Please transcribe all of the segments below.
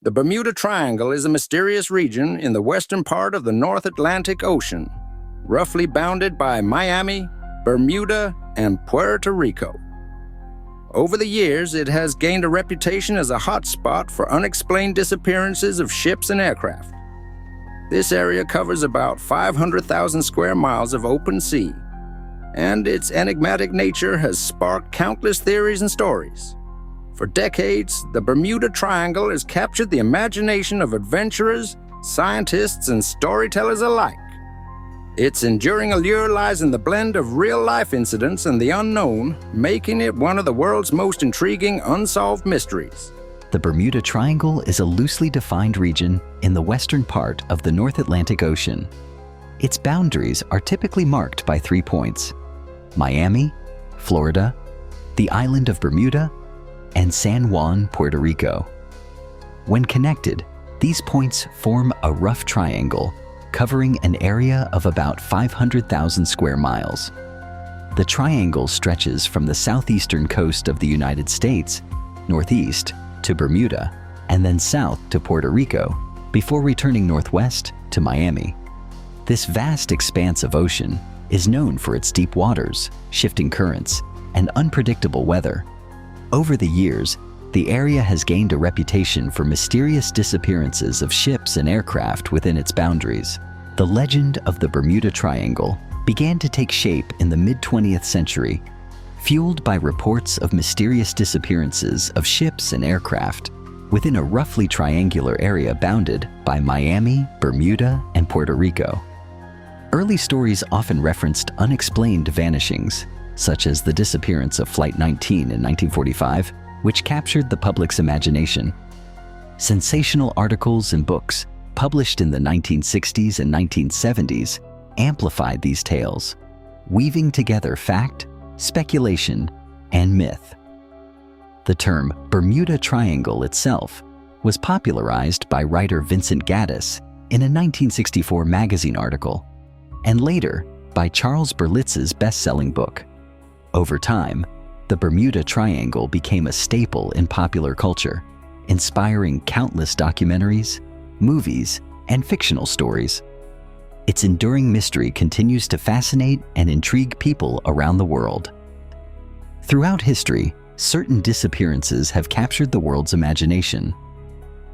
The Bermuda Triangle is a mysterious region in the western part of the North Atlantic Ocean, roughly bounded by Miami, Bermuda, and Puerto Rico. Over the years, it has gained a reputation as a hotspot for unexplained disappearances of ships and aircraft. This area covers about 500,000 square miles of open sea, and its enigmatic nature has sparked countless theories and stories. For decades, the Bermuda Triangle has captured the imagination of adventurers, scientists, and storytellers alike. Its enduring allure lies in the blend of real-life incidents and the unknown, making it one of the world's most intriguing unsolved mysteries. The Bermuda Triangle is a loosely defined region in the western part of the North Atlantic Ocean. Its boundaries are typically marked by 3 points: Miami, Florida, the island of Bermuda, and San Juan, Puerto Rico. When connected, these points form a rough triangle covering an area of about 500,000 square miles. The triangle stretches from the southeastern coast of the United States, northeast to Bermuda, and then south to Puerto Rico, before returning northwest to Miami. This vast expanse of ocean is known for its deep waters, shifting currents, and unpredictable weather. Over the years, the area has gained a reputation for mysterious disappearances of ships and aircraft within its boundaries. The legend of the Bermuda Triangle began to take shape in the mid-20th century, fueled by reports of mysterious disappearances of ships and aircraft within a roughly triangular area bounded by Miami, Bermuda, and Puerto Rico. Early stories often referenced unexplained vanishings, such as the disappearance of Flight 19 in 1945, which captured the public's imagination. Sensational articles and books published in the 1960s and 1970s amplified these tales, weaving together fact, speculation, and myth. The term Bermuda Triangle itself was popularized by writer Vincent Gaddis in a 1964 magazine article, and later by Charles Berlitz's best-selling book. Over time, the Bermuda Triangle became a staple in popular culture, inspiring countless documentaries, movies, and fictional stories. Its enduring mystery continues to fascinate and intrigue people around the world. Throughout history, certain disappearances have captured the world's imagination.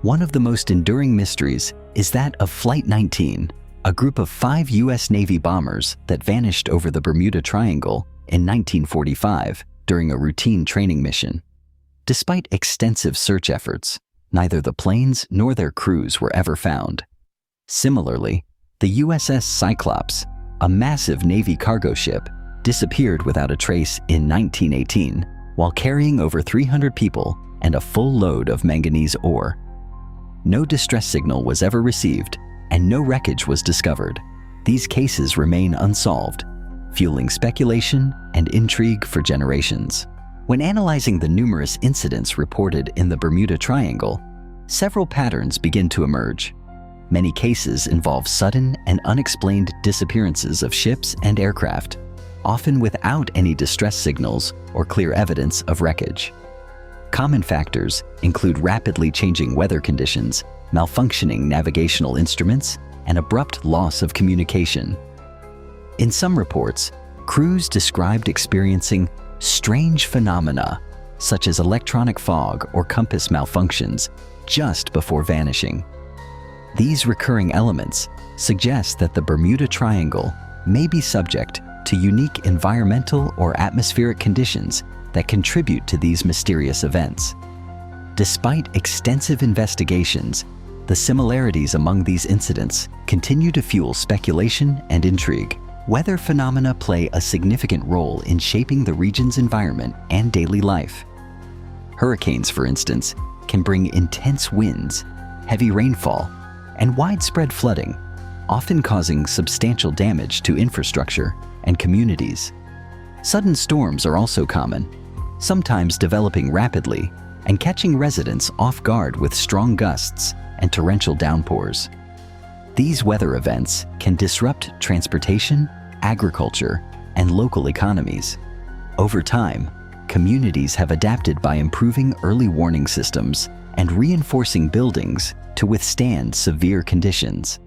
One of the most enduring mysteries is that of Flight 19, a group of 5 U.S. Navy bombers that vanished over the Bermuda Triangle in 1945 during a routine training mission. Despite extensive search efforts, neither the planes nor their crews were ever found. Similarly, the USS Cyclops, a massive Navy cargo ship, disappeared without a trace in 1918 while carrying over 300 people and a full load of manganese ore. No distress signal was ever received, and no wreckage was discovered. These cases remain unsolved, fueling speculation and intrigue for generations. When analyzing the numerous incidents reported in the Bermuda Triangle, several patterns begin to emerge. Many cases involve sudden and unexplained disappearances of ships and aircraft, often without any distress signals or clear evidence of wreckage. Common factors include rapidly changing weather conditions, malfunctioning navigational instruments, and abrupt loss of communication. In some reports, crews described experiencing strange phenomena, such as electronic fog or compass malfunctions, just before vanishing. These recurring elements suggest that the Bermuda Triangle may be subject to unique environmental or atmospheric conditions that contribute to these mysterious events. Despite extensive investigations, the similarities among these incidents continue to fuel speculation and intrigue. Weather phenomena play a significant role in shaping the region's environment and daily life. Hurricanes, for instance, can bring intense winds, heavy rainfall, and widespread flooding, often causing substantial damage to infrastructure and communities. Sudden storms are also common, sometimes developing rapidly and catching residents off guard with strong gusts and torrential downpours. These weather events can disrupt transportation, agriculture, and local economies. Over time, communities have adapted by improving early warning systems and reinforcing buildings to withstand severe conditions.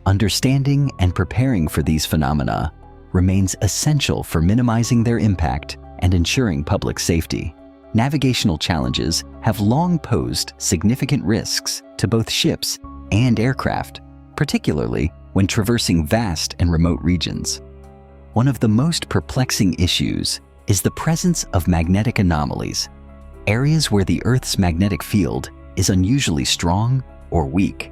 Understanding and preparing for these phenomena remains essential for minimizing their impact and ensuring public safety. Navigational challenges have long posed significant risks to both ships and aircraft, particularly when traversing vast and remote regions. One of the most perplexing issues is the presence of magnetic anomalies, areas where the Earth's magnetic field is unusually strong or weak.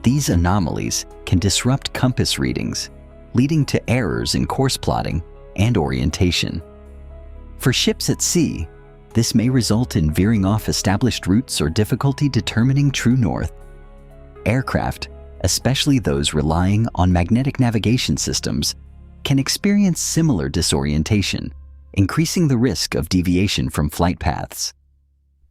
These anomalies can disrupt compass readings, leading to errors in course plotting and orientation. For ships at sea, this may result in veering off established routes or difficulty determining true north. Aircraft, especially those relying on magnetic navigation systems, can experience similar disorientation, increasing the risk of deviation from flight paths.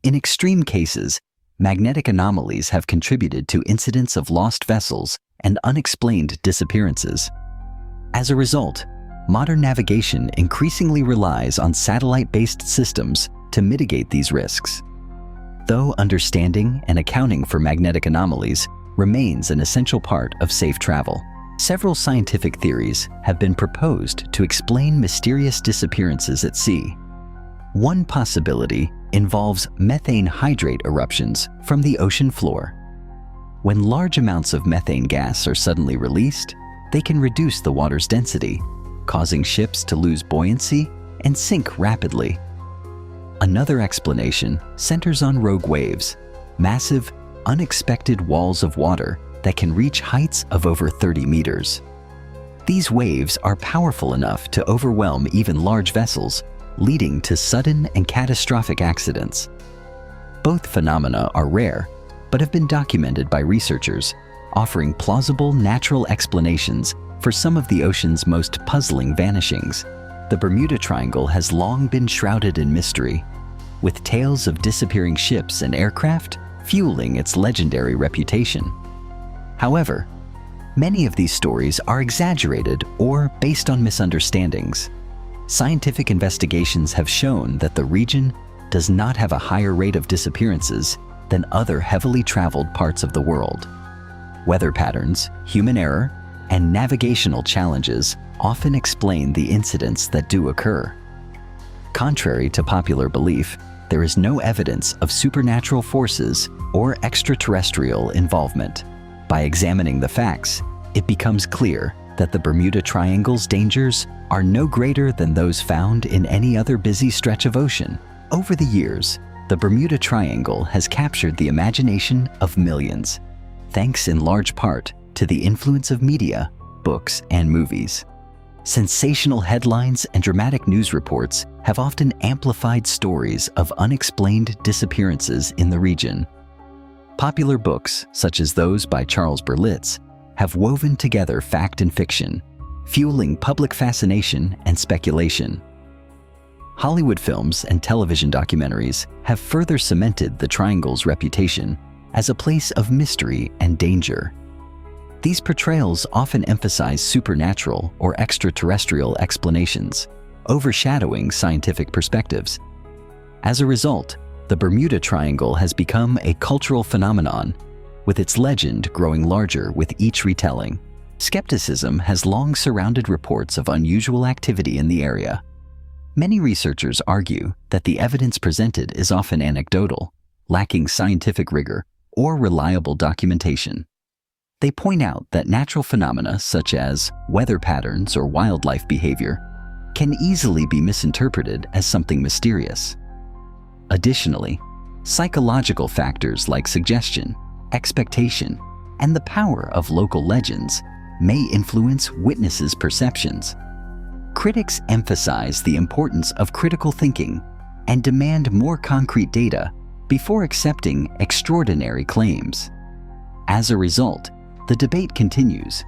In extreme cases, magnetic anomalies have contributed to incidents of lost vessels and unexplained disappearances. As a result, modern navigation increasingly relies on satellite-based systems to mitigate these risks. Though understanding and accounting for magnetic anomalies remains an essential part of safe travel, several scientific theories have been proposed to explain mysterious disappearances at sea. One possibility involves methane hydrate eruptions from the ocean floor. When large amounts of methane gas are suddenly released, they can reduce the water's density, causing ships to lose buoyancy and sink rapidly. Another explanation centers on rogue waves, massive, unexpected walls of water that can reach heights of over 30 meters. These waves are powerful enough to overwhelm even large vessels, leading to sudden and catastrophic accidents. Both phenomena are rare, but have been documented by researchers, offering plausible natural explanations for some of the ocean's most puzzling vanishings. The Bermuda Triangle has long been shrouded in mystery, with tales of disappearing ships and aircraft fueling its legendary reputation. However, many of these stories are exaggerated or based on misunderstandings. Scientific investigations have shown that the region does not have a higher rate of disappearances than other heavily traveled parts of the world. Weather patterns, human error, and navigational challenges often explain the incidents that do occur. Contrary to popular belief, there is no evidence of supernatural forces or extraterrestrial involvement. By examining the facts, it becomes clear that the Bermuda Triangle's dangers are no greater than those found in any other busy stretch of ocean. Over the years, the Bermuda Triangle has captured the imagination of millions, thanks in large part to the influence of media, books, and movies. Sensational headlines and dramatic news reports have often amplified stories of unexplained disappearances in the region. Popular books, such as those by Charles Berlitz, have woven together fact and fiction, fueling public fascination and speculation. Hollywood films and television documentaries have further cemented the Triangle's reputation as a place of mystery and danger. These portrayals often emphasize supernatural or extraterrestrial explanations, overshadowing scientific perspectives. As a result, the Bermuda Triangle has become a cultural phenomenon, with its legend growing larger with each retelling. Skepticism has long surrounded reports of unusual activity in the area. Many researchers argue that the evidence presented is often anecdotal, lacking scientific rigor or reliable documentation. They point out that natural phenomena such as weather patterns or wildlife behavior can easily be misinterpreted as something mysterious. Additionally, psychological factors like suggestion, expectation, and the power of local legends may influence witnesses' perceptions. Critics emphasize the importance of critical thinking and demand more concrete data before accepting extraordinary claims. As a result, the debate continues,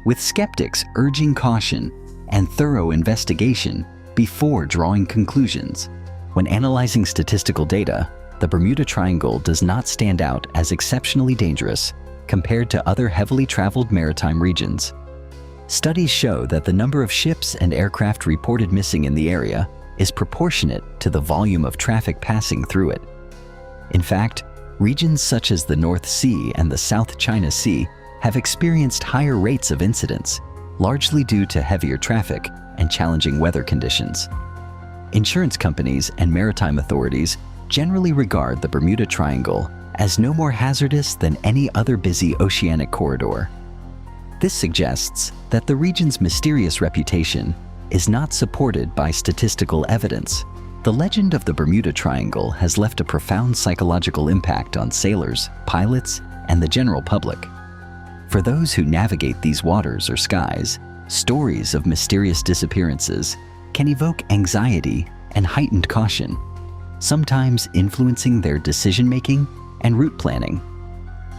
with skeptics urging caution and thorough investigation before drawing conclusions. When analyzing statistical data, the Bermuda Triangle does not stand out as exceptionally dangerous compared to other heavily traveled maritime regions. Studies show that the number of ships and aircraft reported missing in the area is proportionate to the volume of traffic passing through it. In fact, Regions such as the North Sea and the South China Sea have experienced higher rates of incidents, largely due to heavier traffic and challenging weather conditions. Insurance companies and maritime authorities generally regard the Bermuda Triangle as no more hazardous than any other busy oceanic corridor. This suggests that the region's mysterious reputation is not supported by statistical evidence. The legend of the Bermuda Triangle has left a profound psychological impact on sailors, pilots, and the general public. For those who navigate these waters or skies, stories of mysterious disappearances can evoke anxiety and heightened caution, sometimes influencing their decision-making and route planning.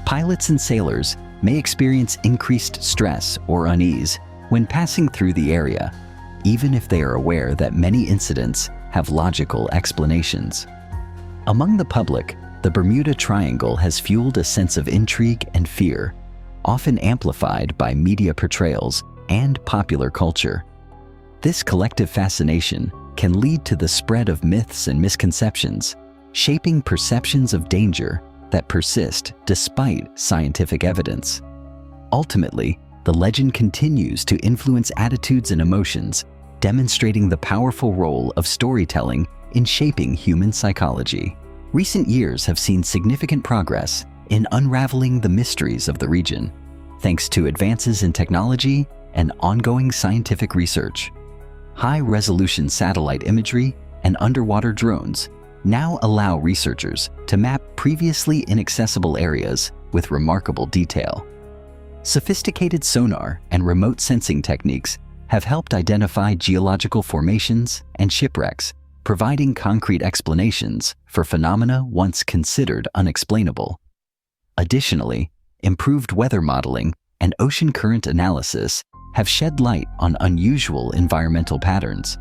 Pilots and sailors may experience increased stress or unease when passing through the area, even if they are aware that many incidents have logical explanations. Among the public, the Bermuda Triangle has fueled a sense of intrigue and fear, often amplified by media portrayals and popular culture. This collective fascination can lead to the spread of myths and misconceptions, shaping perceptions of danger that persist despite scientific evidence. Ultimately, the legend continues to influence attitudes and emotions, demonstrating the powerful role of storytelling in shaping human psychology. Recent years have seen significant progress in unraveling the mysteries of the region, thanks to advances in technology and ongoing scientific research. High-resolution satellite imagery and underwater drones now allow researchers to map previously inaccessible areas with remarkable detail. Sophisticated sonar and remote sensing techniques have helped identify geological formations and shipwrecks, providing concrete explanations for phenomena once considered unexplainable. Additionally, improved weather modeling and ocean current analysis have shed light on unusual environmental patterns.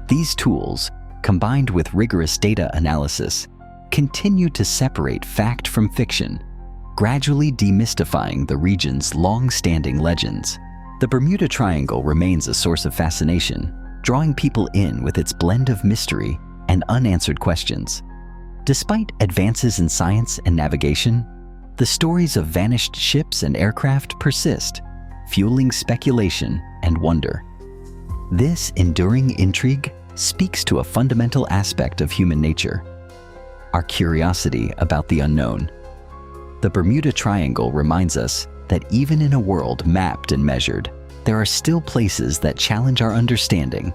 These tools, combined with rigorous data analysis, continue to separate fact from fiction, gradually demystifying the region's long-standing legends. The Bermuda Triangle remains a source of fascination, drawing people in with its blend of mystery and unanswered questions. Despite advances in science and navigation, the stories of vanished ships and aircraft persist, fueling speculation and wonder. This enduring intrigue speaks to a fundamental aspect of human nature: our curiosity about the unknown. The Bermuda Triangle reminds us that even in a world mapped and measured, there are still places that challenge our understanding.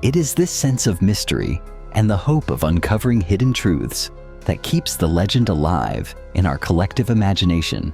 It is this sense of mystery and the hope of uncovering hidden truths that keeps the legend alive in our collective imagination.